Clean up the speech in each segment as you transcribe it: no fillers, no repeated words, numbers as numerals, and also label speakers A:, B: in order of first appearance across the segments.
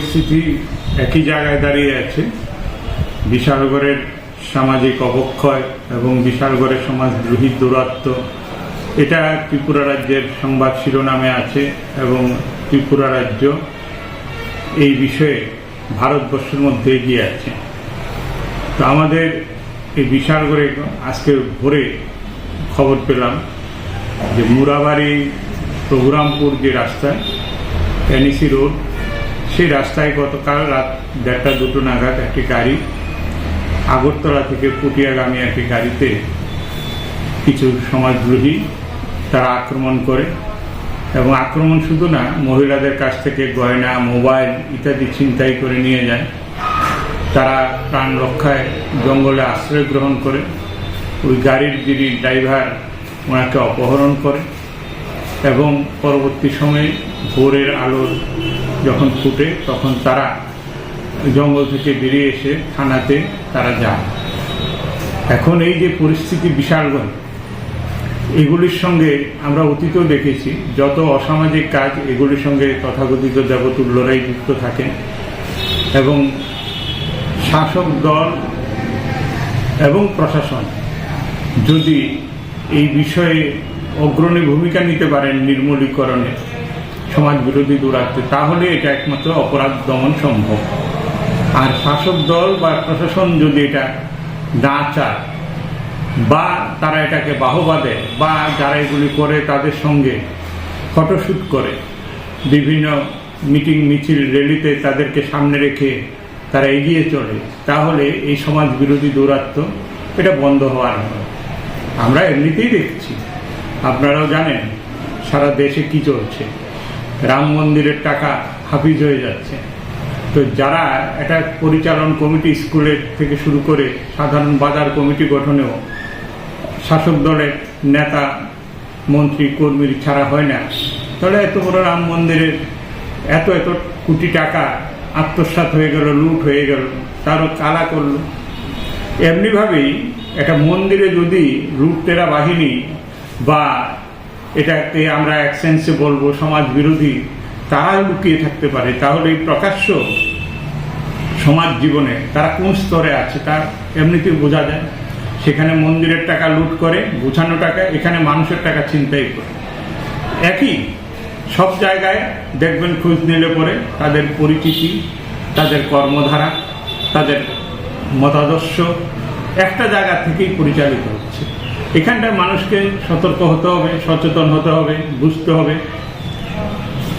A: পরিস্থিতি একই জায়গায় দাঁড়িয়ে আছে। বিশালগড়ের সামাজিক অবক্ষয় এবং বিশালগড়ের সমাজদ্রোহী দৌরাত্ম্য, এটা ত্রিপুরা রাজ্যের সংবাদ শিরোনামে আছে এবং ত্রিপুরা রাজ্য এই বিষয়ে ভারতবর্ষের মধ্যে এগিয়ে আছে। তো আমাদের এই বিশালগড়ে আজকে ভোরে খবর পেলাম যে মুরাবাড়ি প্রোগ্রামপুর যে রাস্তা এনইসি রোড, সেই রাস্তায় গতকাল রাত 1:30-2 নাগাদ একটি গাড়ি আগরতলা থেকে পুটিয়াগামী একটি গাড়িতে কিছু সমাজদ্রোহী তারা আক্রমণ করে এবং আক্রমণ শুধু না, মহিলাদের কাছ থেকে গয়না, মোবাইল ইত্যাদি ছিনতাই করে নিয়ে যায়। তারা প্রাণ রক্ষায় জঙ্গলে আশ্রয় গ্রহণ করে। ওই গাড়ির যিনি ড্রাইভার ওনাকে অপহরণ করে এবং পরবর্তী সময়ে ভোরের আলো যখন ফুটে তখন তারা জঙ্গল থেকে বেরিয়ে এসে থানাতে তারা যায়। এখন এই যে পরিস্থিতি বিশালগড়, এগুলির সঙ্গে আমরা অতীতেও দেখেছি যত অসামাজিক কাজ এগুলির সঙ্গে তথাকথিত দেবতুল্যরাই যুক্ত থাকেন এবং শাসক দল এবং প্রশাসন যদি এই বিষয়ে অগ্রণী ভূমিকা নিতে পারেন নির্মূলীকরণে, সমাজ বিরোধী দৌরাত্ম্যে, তাহলে এটা একমাত্র অপরাধ দমন সম্ভব। আর শাসক দল বা প্রশাসন যদি এটা না চায় বা তারা এটাকে বাহবা দেয় বা যারা এগুলি করে তাদের সঙ্গে ফটোশ্যুট করে বিভিন্ন মিটিং মিছিল র্যালিতে তাদেরকে সামনে রেখে তারা এগিয়ে চলে, তাহলে এই সমাজ বিরোধী দৌরাত্ম্য এটা বন্ধ হওয়ার নয়। আমরা এমনিতেই দেখছি, আপনারাও জানেন সারা দেশে কি চলছে। রাম মন্দিরের টাকা হাফিজ হয়ে যাচ্ছে। তো যারা এটা পরিচালন কমিটি স্কুলের থেকে শুরু করে সাধারণ বাজার কমিটি গঠনেও শাসক দলের নেতা মন্ত্রী কর্মীর ছাড়া হয় না, তাহলে এত বড় রাম মন্দিরের এত এত কোটি টাকা আত্মসাৎ হয়ে গেল, লুট হয়ে গেল, তারও কালা করল। এমনিভাবেই একটা মন্দিরে যদি লুটতেরা বাহিনী বা এটাকে আমরা এক সেন্সে বলবো সমাজ বিরোধী তারা লুকিয়ে থাকতে পারে, তাহলে এই প্রকাশ্য সমাজ জীবনে তারা কোন স্তরে আছে তা এমনিতেই বোঝা যায়। সেখানে মন্দিরের টাকা লুট করে, গুছানো টাকা, এখানে মানুষের টাকা ছিনতাই করে। একই সব জায়গায় দেখবেন, খোঁজ নিলে পরে তাদের পরিচিতি, তাদের কর্মধারা, তাদের মতাদর্শ একটা জায়গা থেকেই পরিচালিত হচ্ছে। এখানটায় মানুষকে সতর্ক হতে হবে, সচেতন হতে হবে, বুঝতে হবে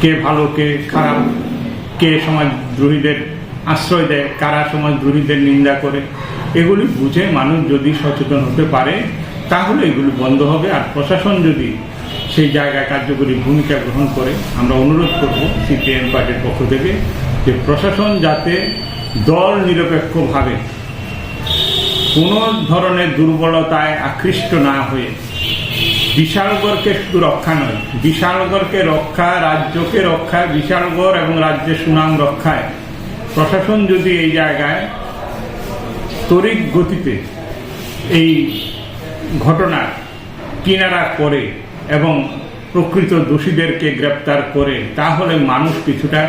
A: কে ভালো কে খারাপ, কে সমাজদ্রোহীদের আশ্রয় দেয়, কারা সমাজদ্রোহীদের নিন্দা করে। এগুলি বুঝে মানুষ যদি সচেতন হতে পারে তাহলে এগুলি বন্ধ হবে। আর প্রশাসন যদি সেই জায়গায় কার্যকরী ভূমিকা গ্রহণ করে, আমরা অনুরোধ করব সিপিএম পার্টির পক্ষ থেকে যে প্রশাসন যাতে দল নিরপেক্ষভাবে কোনো ধরনের দুর্বলতায় আকৃষ্ট না হয়ে বিশালগড়কে শুধু রক্ষা নয়, বিশালগড়কে রক্ষা, রাজ্যকে রক্ষা, বিশালগড় এবং রাজ্যের সুনাম রক্ষায় প্রশাসন যদি এই জায়গায় তড়িৎ গতিতে এই ঘটনার কিনারা করে এবং প্রকৃত দোষীদেরকে গ্রেপ্তার করে, তাহলে মানুষ কিছুটা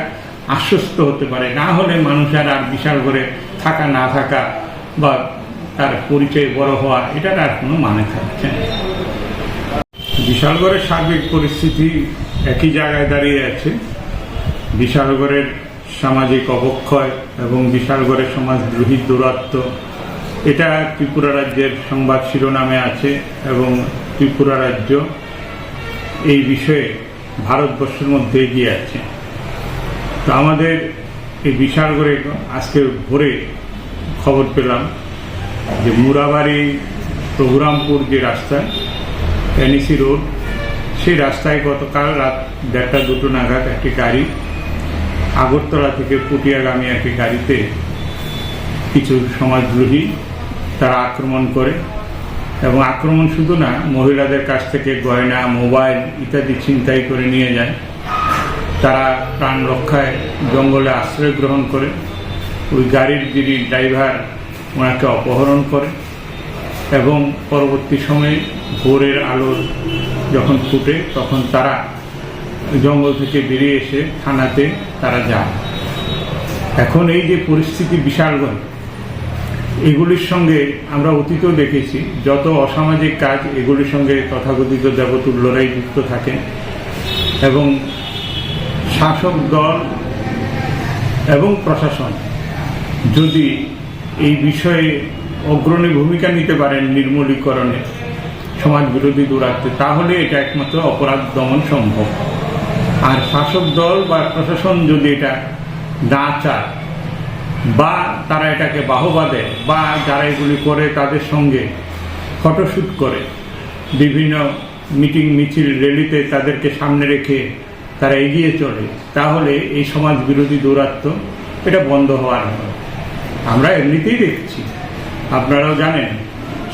A: আশ্বস্ত হতে পারে। না হলে মানুষ আর বিশালগড়ে থাকা না থাকা বা তার পরিচয় বড় হওয়া, এটার আর কোনো মানে থাকছে না। বিশালগড়ের সার্বিক পরিস্থিতি একই জায়গায় দাঁড়িয়ে আছে। বিশালগড়ের সামাজিক অবক্ষয় এবং বিশালগড়ের সমাজদ্রোহী দৌরাত্ম্য, এটা ত্রিপুরা রাজ্যের সংবাদ শিরোনামে আছে এবং ত্রিপুরা রাজ্য এই বিষয়ে ভারতবর্ষের মধ্যে এগিয়ে আছে। তো আমাদের এই বিশালগড়ে আজকে ভোরে খবর পেলাম যে মুরাবাড়ি প্রোগ্রামপুর যে রাস্তা এনইসি রোড, সেই রাস্তায় গতকাল রাত 1:30-2 নাগাদ একটি গাড়ি আগরতলা থেকে পুটিয়াগামী একটি গাড়িতে কিছু সমাজদ্রোহী তারা আক্রমণ করে এবং আক্রমণ শুধু না, মহিলাদের কাছ থেকে গয়না, মোবাইল ইত্যাদি ছিনতাই করে নিয়ে যায়। তারা প্রাণ রক্ষায় জঙ্গলে আশ্রয় গ্রহণ করে। ওই গাড়ির যিনি ড্রাইভার ওনাকে অপহরণ করে এবং পরবর্তী সময়ে ভোরের আলো যখন ফুটে তখন তারা জঙ্গল থেকে বেরিয়ে এসে থানাতে তারা যায়। এখন এই যে পরিস্থিতি বিশালগড়, এগুলির সঙ্গে আমরা অতীতেও দেখেছি যত অসামাজিক কাজ এগুলির সঙ্গে তথাকথিত দেবতুল্যরাই যুক্ত থাকেন এবং শাসক দল এবং প্রশাসন যদি এই বিষয়ে অগ্রণী ভূমিকা নিতে পারেন নির্মূলীকরণে, সমাজ বিরোধী দূরাত্মে, তাহলে এটা একমাত্র অপরাধ দমন সম্ভব। আর শাসক দল বা প্রশাসন যদি এটা না চায় বা তারা এটাকে বাহবা দেয় বা যারা এগুলি করে তাদের সঙ্গে ফটোশ্যুট করে বিভিন্ন মিটিং মিছিল র্যালিতে তাদেরকে সামনে রেখে তারা এগিয়ে চলে, তাহলে এই সমাজ বিরোধী দৌরাত্ম্য এটা বন্ধ হওয়ার নয়। আমরা এমনিতেই দেখছি, আপনারাও জানেন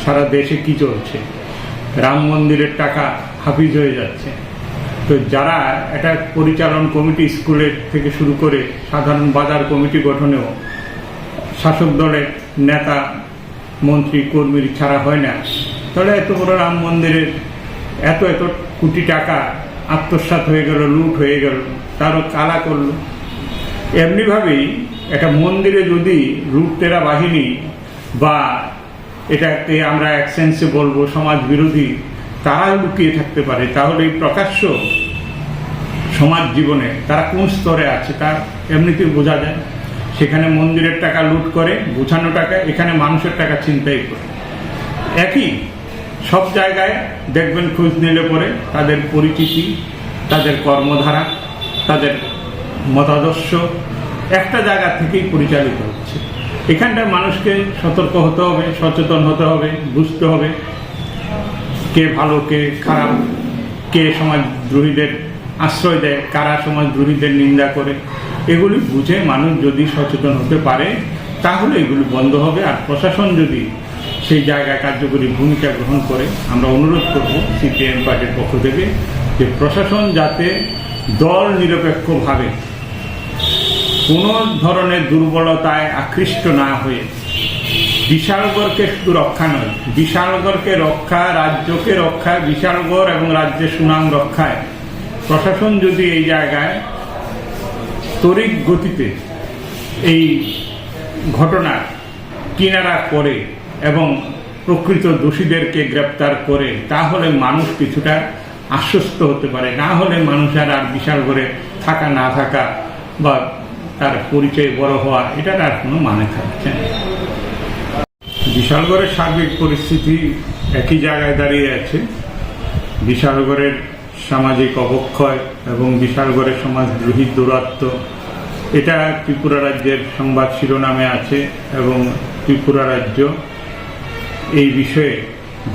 A: সারা দেশে কি চলছে, রাম মন্দিরের টাকা হাফিজ হয়ে যাচ্ছে। তো যারা এটা পরিচালন কমিটি স্কুলের থেকে শুরু করে সাধারণ বাজার কমিটি গঠনেও শাসক দলের নেতা মন্ত্রী কর্মীর ছাড়া হয় না, তাহলে এত বড় রাম মন্দিরের এত এত কোটি টাকা আত্মসাৎ হয়ে গেল, লুট হয়ে গেল, তারও কালা করল। এমনিভাবেই একটা মন্দিরে যদি লুটেরা বাহিনী বা এটাকে আমরা এক সেন্সে বলবো সমাজ বিরোধী তারা লুকিয়ে থাকতে পারে, তাহলে এই প্রকাশ্য সমাজ জীবনে তারা কোন স্তরে আছে তা এমনিতেই বোঝা যায়। সেখানে মন্দিরের টাকা লুট করে, গুছানো টাকা, এখানে মানুষের টাকা ছিনতাই করে। একই সব জায়গায় দেখবেন খোঁজ নিলে পরে তাদের পরিচিতি, তাদের কর্মধারা, তাদের মতাদর্শ একটা জায়গা থেকেই পরিচালিত হচ্ছে। এখানটায় মানুষকে সতর্ক হতে হবে, সচেতন হতে হবে, বুঝতে হবে কে ভালো কে খারাপ, কে সমাজদ্রোহীদের আশ্রয় দেয়, কারা সমাজদ্রোহীদের নিন্দা করে। এগুলি বুঝে মানুষ যদি সচেতন হতে পারে তাহলে এগুলি বন্ধ হবে। আর প্রশাসন যদি সেই জায়গায় কার্যকরী ভূমিকা গ্রহণ করে, আমরা অনুরোধ করব সিপিএম পার্টির পক্ষ থেকে যে প্রশাসন যাতে দল নিরপেক্ষভাবে কোনো ধরনের দুর্বলতায় আকৃষ্ট না হয়ে বিশালগড়কে শুধু রক্ষা নয়, বিশালগড়কে রক্ষা, রাজ্যকে রক্ষা, বিশালগড় এবং রাজ্যের সুনাম রক্ষায় প্রশাসন যদি এই জায়গায় তড়িৎ গতিতে এই ঘটনার কিনারা করে এবং প্রকৃত দোষীদেরকে গ্রেপ্তার করে, তাহলে মানুষ কিছুটা আশ্বস্ত হতে পারে। না হলে মানুষের আর বিশালগড়ে থাকা না থাকা বা তার পরিচয় বড় হওয়া, এটার আর কোনো মানে থাকছে না। বিশালগড়ের সার্বিক পরিস্থিতি একই জায়গায় দাঁড়িয়ে আছে। বিশালগড়ের সামাজিক অবক্ষয় এবং বিশালগড়ের সমাজদ্রোহী দৌরাত্ম্য, এটা ত্রিপুরা রাজ্যের সংবাদ শিরোনামে আছে এবং ত্রিপুরা রাজ্য এই বিষয়ে